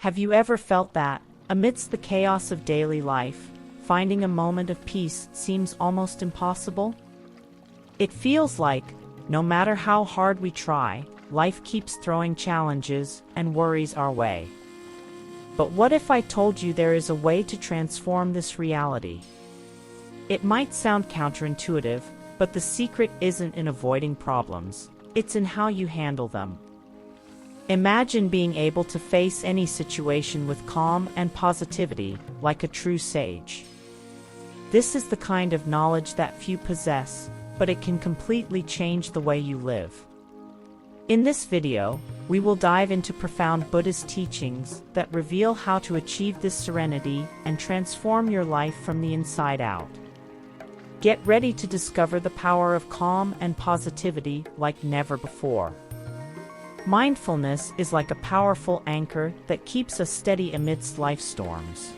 Have you ever felt that, amidst the chaos of daily life, finding a moment of peace seems almost impossible? It feels like, no matter how hard we try, life keeps throwing challenges and worries our way. But what if I told you there is a way to transform this reality? It might sound counterintuitive, but the secret isn't in avoiding problems, it's in how you handle them. Imagine being able to face any situation with calm and positivity, like a true sage. This is the kind of knowledge that few possess, but it can completely change the way you live. In this video, we will dive into profound Buddhist teachings that reveal how to achieve this serenity and transform your life from the inside out. Get ready to discover the power of calm and positivity like never before. Mindfulness is like a powerful anchor that keeps us steady amidst life's storms.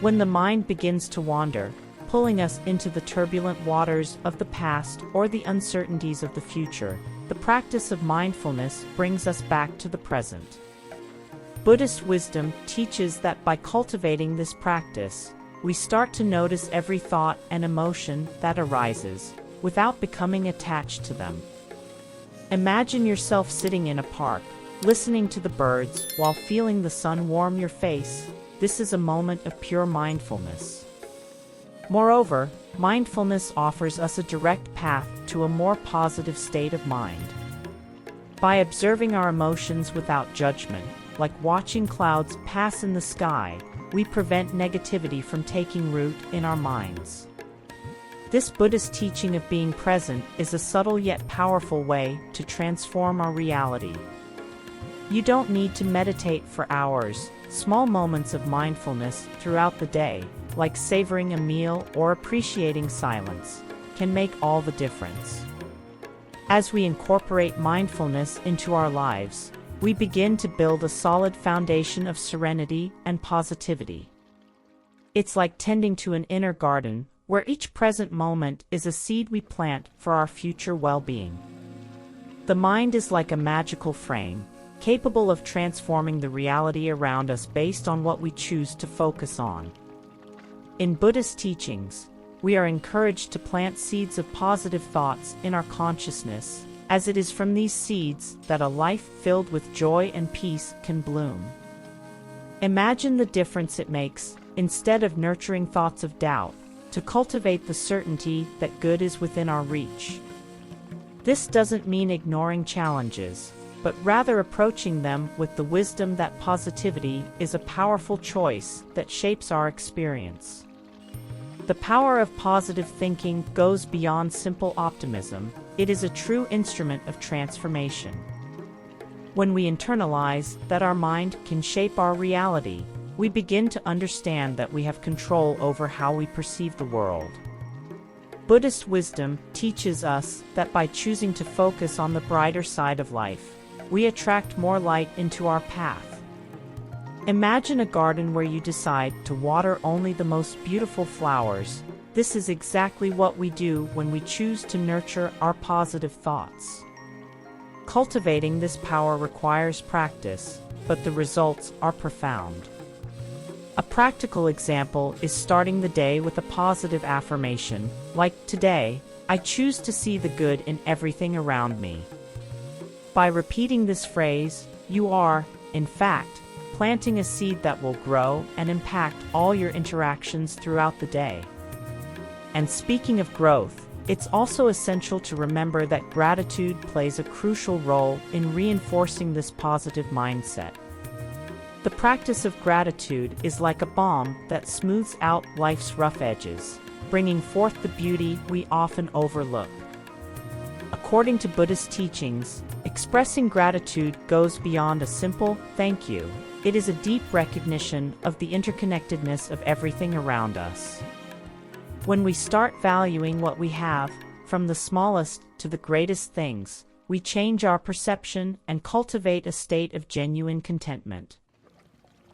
When the mind begins to wander, pulling us into the turbulent waters of the past or the uncertainties of the future, the practice of mindfulness brings us back to the present. Buddhist wisdom teaches that by cultivating this practice, we start to notice every thought and emotion that arises, without becoming attached to them. Imagine yourself sitting in a park, listening to the birds while feeling the sun warm your face. This is a moment of pure mindfulness. Moreover, mindfulness offers us a direct path to a more positive state of mind. By observing our emotions without judgment, like watching clouds pass in the sky, we prevent negativity from taking root in our minds. This Buddhist teaching of being present is a subtle yet powerful way to transform our reality. You don't need to meditate for hours. Small moments of mindfulness throughout the day, like savoring a meal or appreciating silence, can make all the difference. As we incorporate mindfulness into our lives, we begin to build a solid foundation of serenity and positivity. It's like tending to an inner garden, where each present moment is a seed we plant for our future well-being. The mind is like a magical frame, capable of transforming the reality around us based on what we choose to focus on. In Buddhist teachings, we are encouraged to plant seeds of positive thoughts in our consciousness, as it is from these seeds that a life filled with joy and peace can bloom. Imagine the difference it makes, instead of nurturing thoughts of doubt, to cultivate the certainty that good is within our reach. This doesn't mean ignoring challenges, but rather approaching them with the wisdom that positivity is a powerful choice that shapes our experience. The power of positive thinking goes beyond simple optimism. It is a true instrument of transformation. When we internalize that our mind can shape our reality, we begin to understand that we have control over how we perceive the world. Buddhist wisdom teaches us that by choosing to focus on the brighter side of life, we attract more light into our path. Imagine a garden where you decide to water only the most beautiful flowers. This is exactly what we do when we choose to nurture our positive thoughts. Cultivating this power requires practice, but the results are profound. A practical example is starting the day with a positive affirmation, like, "Today, I choose to see the good in everything around me." By repeating this phrase, you are, in fact, planting a seed that will grow and impact all your interactions throughout the day. And speaking of growth, it's also essential to remember that gratitude plays a crucial role in reinforcing this positive mindset. The practice of gratitude is like a balm that smooths out life's rough edges, bringing forth the beauty we often overlook. According to Buddhist teachings, expressing gratitude goes beyond a simple "thank you." It is a deep recognition of the interconnectedness of everything around us. When we start valuing what we have, from the smallest to the greatest things, we change our perception and cultivate a state of genuine contentment.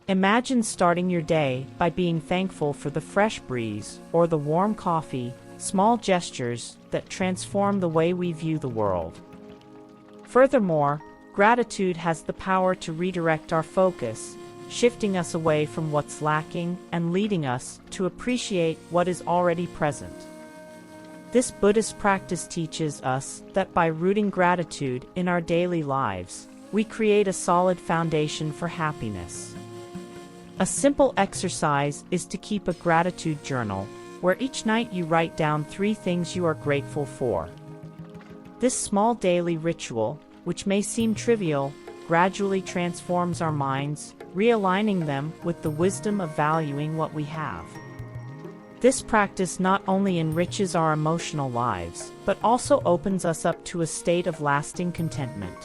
Imagine starting your day by being thankful for the fresh breeze or the warm coffee, small gestures that transform the way we view the world. Furthermore, gratitude has the power to redirect our focus, shifting us away from what's lacking and leading us to appreciate what is already present. This Buddhist practice teaches us that by rooting gratitude in our daily lives, we create a solid foundation for happiness. A simple exercise is to keep a gratitude journal, where each night you write down 3 things you are grateful for. This small daily ritual, which may seem trivial, gradually transforms our minds, realigning them with the wisdom of valuing what we have. This practice not only enriches our emotional lives, but also opens us up to a state of lasting contentment.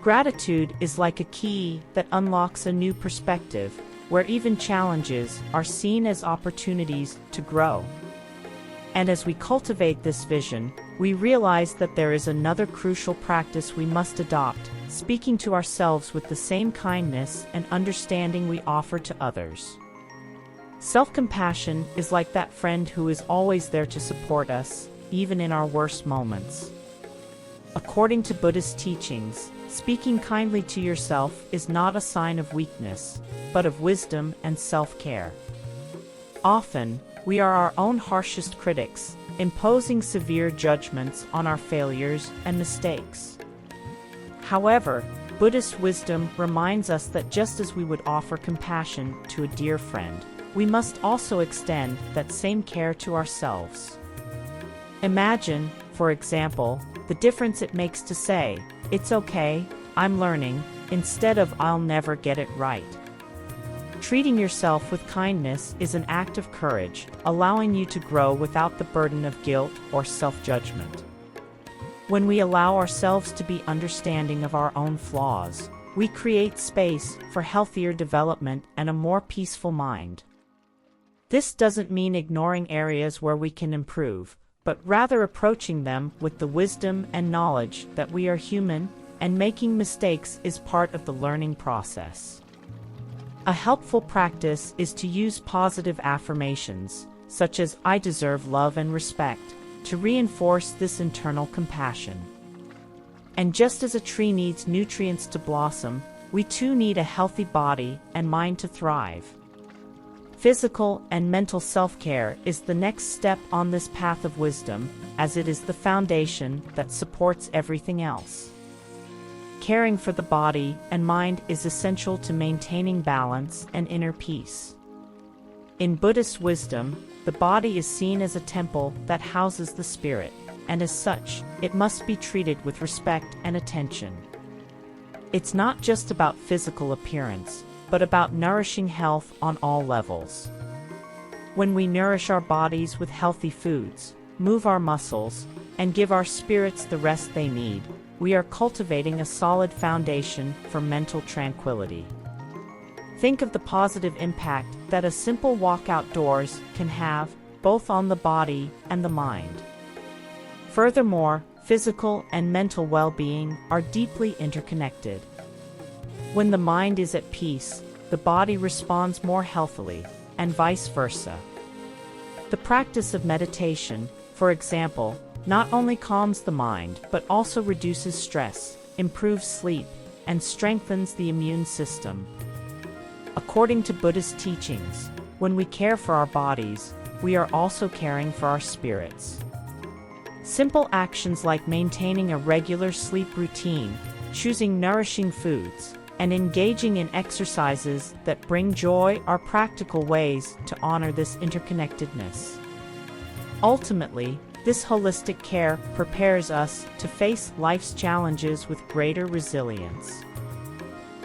Gratitude is like a key that unlocks a new perspective, where even challenges are seen as opportunities to grow. And as we cultivate this vision, we realize that there is another crucial practice we must adopt, speaking to ourselves with the same kindness and understanding we offer to others. Self-compassion is like that friend who is always there to support us, even in our worst moments. According to Buddhist teachings, speaking kindly to yourself is not a sign of weakness, but of wisdom and self-care. Often, we are our own harshest critics, imposing severe judgments on our failures and mistakes. However, Buddhist wisdom reminds us that just as we would offer compassion to a dear friend, we must also extend that same care to ourselves. Imagine, for example, the difference it makes to say, "It's okay, I'm learning," instead of "I'll never get it right." Treating yourself with kindness is an act of courage, allowing you to grow without the burden of guilt or self-judgment. When we allow ourselves to be understanding of our own flaws, we create space for healthier development and a more peaceful mind. This doesn't mean ignoring areas where we can improve, but rather approaching them with the wisdom and knowledge that we are human, and making mistakes is part of the learning process. A helpful practice is to use positive affirmations, such as "I deserve love and respect," to reinforce this internal compassion. And just as a tree needs nutrients to blossom, we too need a healthy body and mind to thrive. Physical and mental self-care is the next step on this path of wisdom, as it is the foundation that supports everything else. Caring for the body and mind is essential to maintaining balance and inner peace. In Buddhist wisdom, the body is seen as a temple that houses the spirit, and as such, it must be treated with respect and attention. It's not just about physical appearance, but about nourishing health on all levels. When we nourish our bodies with healthy foods, move our muscles, and give our spirits the rest they need, we are cultivating a solid foundation for mental tranquility. Think of the positive impact that a simple walk outdoors can have, both on the body and the mind. Furthermore, physical and mental well-being are deeply interconnected. When the mind is at peace, the body responds more healthily, and vice versa. The practice of meditation, for example, not only calms the mind but also reduces stress, improves sleep, and strengthens the immune system. According to Buddhist teachings, when we care for our bodies, we are also caring for our spirits. Simple actions like maintaining a regular sleep routine, choosing nourishing foods, and engaging in exercises that bring joy are practical ways to honor this interconnectedness. Ultimately, this holistic care prepares us to face life's challenges with greater resilience.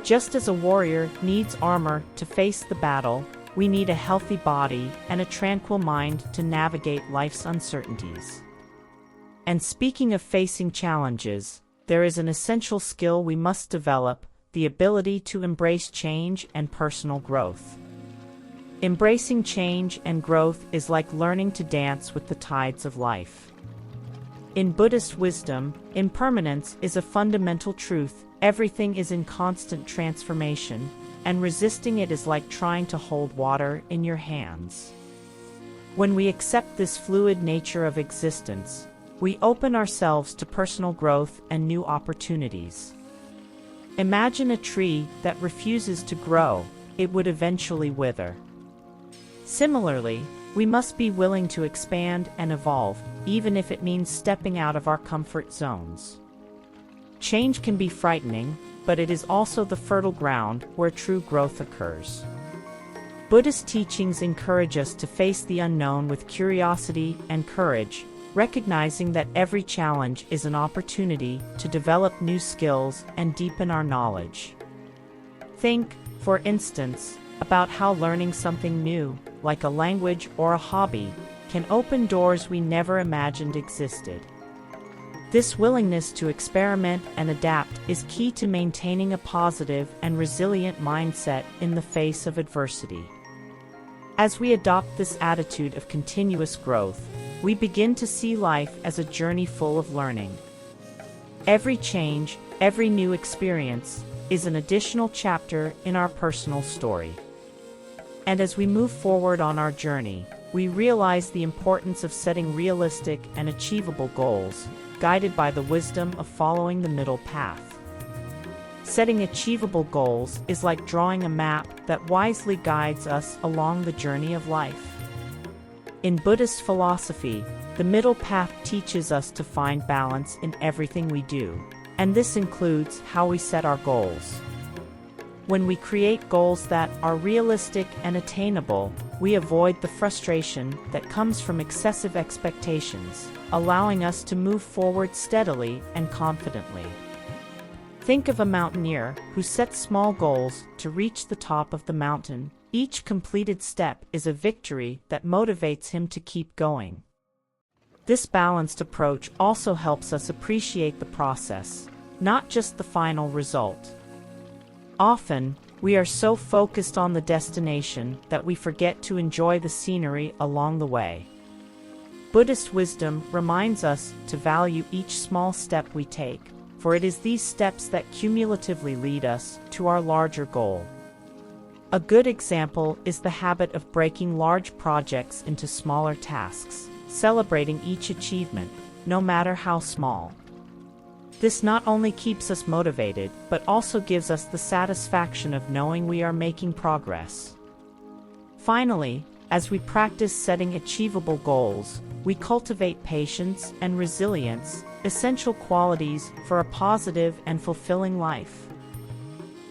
Just as a warrior needs armor to face the battle, we need a healthy body and a tranquil mind to navigate life's uncertainties. And speaking of facing challenges, there is an essential skill we must develop: the ability to embrace change and personal growth. Embracing change and growth is like learning to dance with the tides of life. In Buddhist wisdom, impermanence is a fundamental truth. Everything is in constant transformation, and resisting it is like trying to hold water in your hands. When we accept this fluid nature of existence, we open ourselves to personal growth and new opportunities. Imagine a tree that refuses to grow, it would eventually wither. Similarly, we must be willing to expand and evolve, even if it means stepping out of our comfort zones. Change can be frightening, but it is also the fertile ground where true growth occurs. Buddhist teachings encourage us to face the unknown with curiosity and courage, recognizing that every challenge is an opportunity to develop new skills and deepen our knowledge. Think, for instance, about how learning something new, like a language or a hobby, can open doors we never imagined existed. This willingness to experiment and adapt is key to maintaining a positive and resilient mindset in the face of adversity. As we adopt this attitude of continuous growth, we begin to see life as a journey full of learning. Every change, every new experience, is an additional chapter in our personal story. And as we move forward on our journey, we realize the importance of setting realistic and achievable goals, guided by the wisdom of following the middle path. Setting achievable goals is like drawing a map that wisely guides us along the journey of life. In Buddhist philosophy, the middle path teaches us to find balance in everything we do, and this includes how we set our goals. When we create goals that are realistic and attainable, we avoid the frustration that comes from excessive expectations, allowing us to move forward steadily and confidently. Think of a mountaineer who sets small goals to reach the top of the mountain. Each completed step is a victory that motivates him to keep going. This balanced approach also helps us appreciate the process, not just the final result. Often, we are so focused on the destination that we forget to enjoy the scenery along the way. Buddhist wisdom reminds us to value each small step we take, for it is these steps that cumulatively lead us to our larger goal. A good example is the habit of breaking large projects into smaller tasks, celebrating each achievement, no matter how small. This not only keeps us motivated, but also gives us the satisfaction of knowing we are making progress. Finally, as we practice setting achievable goals, we cultivate patience and resilience, essential qualities for a positive and fulfilling life.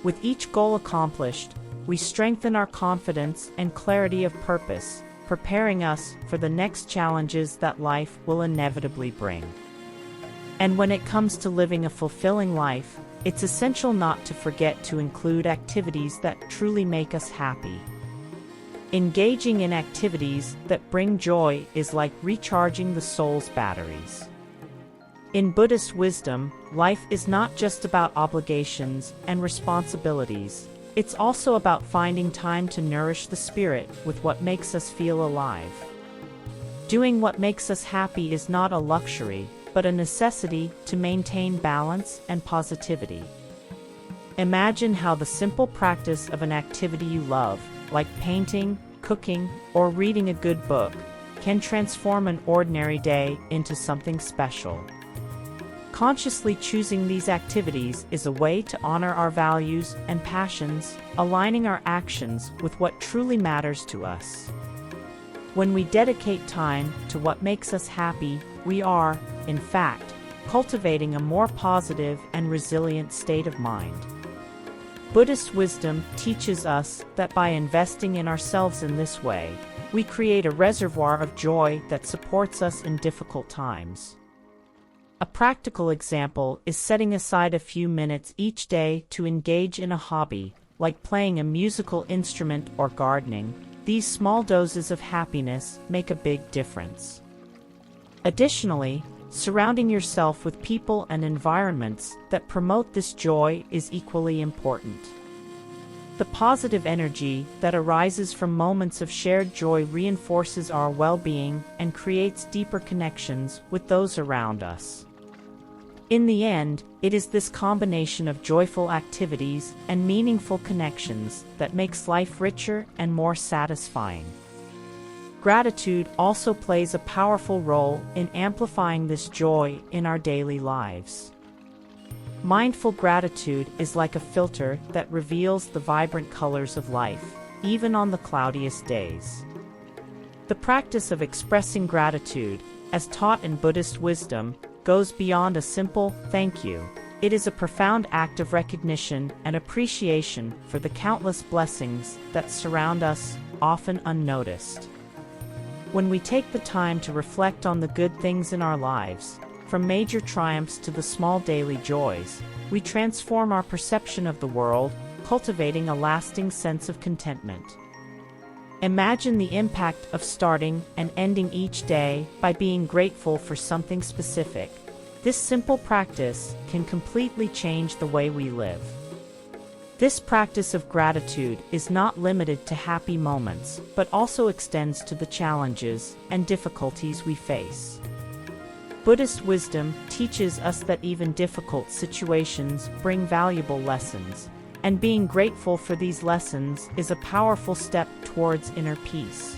With each goal accomplished, we strengthen our confidence and clarity of purpose, preparing us for the next challenges that life will inevitably bring. And when it comes to living a fulfilling life, it's essential not to forget to include activities that truly make us happy. Engaging in activities that bring joy is like recharging the soul's batteries. In Buddhist wisdom, life is not just about obligations and responsibilities. It's also about finding time to nourish the spirit with what makes us feel alive. Doing what makes us happy is not a luxury, but a necessity to maintain balance and positivity. Imagine how the simple practice of an activity you love, like painting, cooking, or reading a good book, can transform an ordinary day into something special. Consciously choosing these activities is a way to honor our values and passions, aligning our actions with what truly matters to us. When we dedicate time to what makes us happy, we are, in fact, cultivating a more positive and resilient state of mind. Buddhist wisdom teaches us that by investing in ourselves in this way, we create a reservoir of joy that supports us in difficult times. A practical example is setting aside a few minutes each day to engage in a hobby, like playing a musical instrument or gardening. These small doses of happiness make a big difference. Additionally, surrounding yourself with people and environments that promote this joy is equally important. The positive energy that arises from moments of shared joy reinforces our well-being and creates deeper connections with those around us. In the end, it is this combination of joyful activities and meaningful connections that makes life richer and more satisfying. Gratitude also plays a powerful role in amplifying this joy in our daily lives. Mindful gratitude is like a filter that reveals the vibrant colors of life, even on the cloudiest days. The practice of expressing gratitude, as taught in Buddhist wisdom, goes beyond a simple thank you. It is a profound act of recognition and appreciation for the countless blessings that surround us, often unnoticed. When we take the time to reflect on the good things in our lives, from major triumphs to the small daily joys, we transform our perception of the world, cultivating a lasting sense of contentment. Imagine the impact of starting and ending each day by being grateful for something specific. This simple practice can completely change the way we live. This practice of gratitude is not limited to happy moments, but also extends to the challenges and difficulties we face. Buddhist wisdom teaches us that even difficult situations bring valuable lessons, and being grateful for these lessons is a powerful step towards inner peace.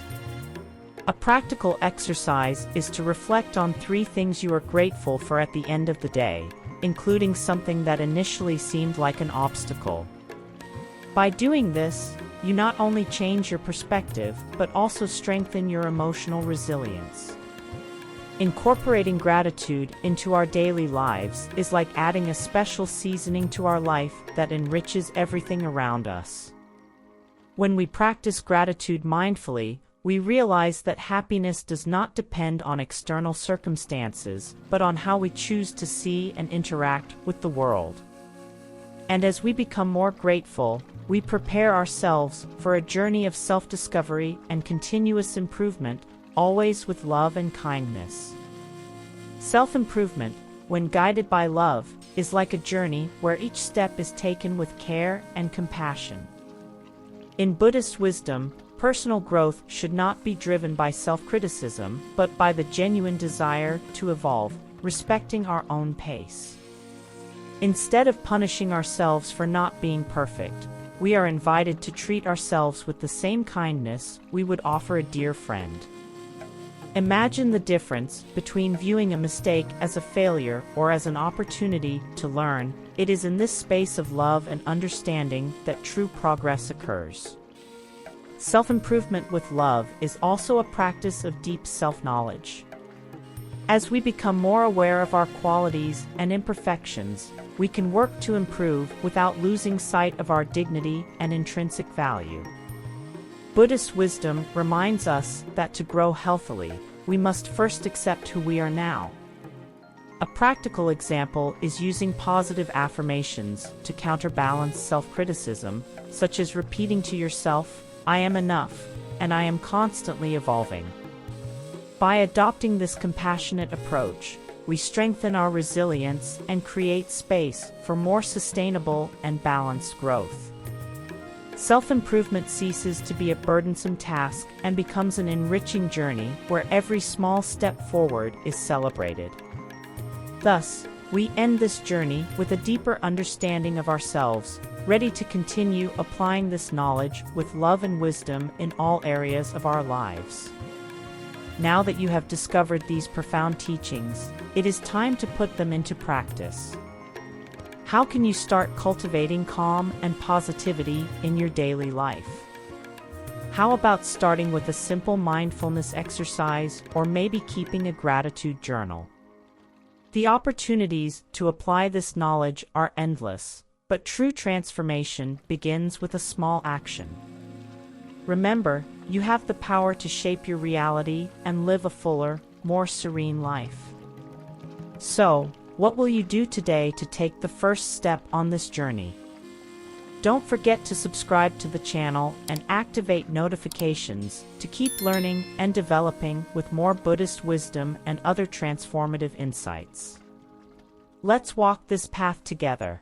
A practical exercise is to reflect on 3 things you are grateful for at the end of the day, including something that initially seemed like an obstacle. By doing this, you not only change your perspective, but also strengthen your emotional resilience. Incorporating gratitude into our daily lives is like adding a special seasoning to our life that enriches everything around us. When we practice gratitude mindfully, we realize that happiness does not depend on external circumstances, but on how we choose to see and interact with the world. And as we become more grateful, we prepare ourselves for a journey of self-discovery and continuous improvement, always with love and kindness. Self-improvement, when guided by love, is like a journey where each step is taken with care and compassion. In Buddhist wisdom, personal growth should not be driven by self-criticism, but by the genuine desire to evolve, respecting our own pace. Instead of punishing ourselves for not being perfect, we are invited to treat ourselves with the same kindness we would offer a dear friend. Imagine the difference between viewing a mistake as a failure or as an opportunity to learn. It is in this space of love and understanding that true progress occurs. Self-improvement with love is also a practice of deep self-knowledge. As we become more aware of our qualities and imperfections, we can work to improve without losing sight of our dignity and intrinsic value. Buddhist wisdom reminds us that to grow healthily, we must first accept who we are now. A practical example is using positive affirmations to counterbalance self-criticism, such as repeating to yourself, "I am enough, and I am constantly evolving." By adopting this compassionate approach, we strengthen our resilience and create space for more sustainable and balanced growth. Self-improvement ceases to be a burdensome task and becomes an enriching journey where every small step forward is celebrated. Thus, we end this journey with a deeper understanding of ourselves, ready to continue applying this knowledge with love and wisdom in all areas of our lives. Now that you have discovered these profound teachings, it is time to put them into practice. How can you start cultivating calm and positivity in your daily life? How about starting with a simple mindfulness exercise or maybe keeping a gratitude journal? The opportunities to apply this knowledge are endless, but true transformation begins with a small action. Remember, you have the power to shape your reality and live a fuller, more serene life. So, what will you do today to take the first step on this journey? Don't forget to subscribe to the channel and activate notifications to keep learning and developing with more Buddhist wisdom and other transformative insights. Let's walk this path together.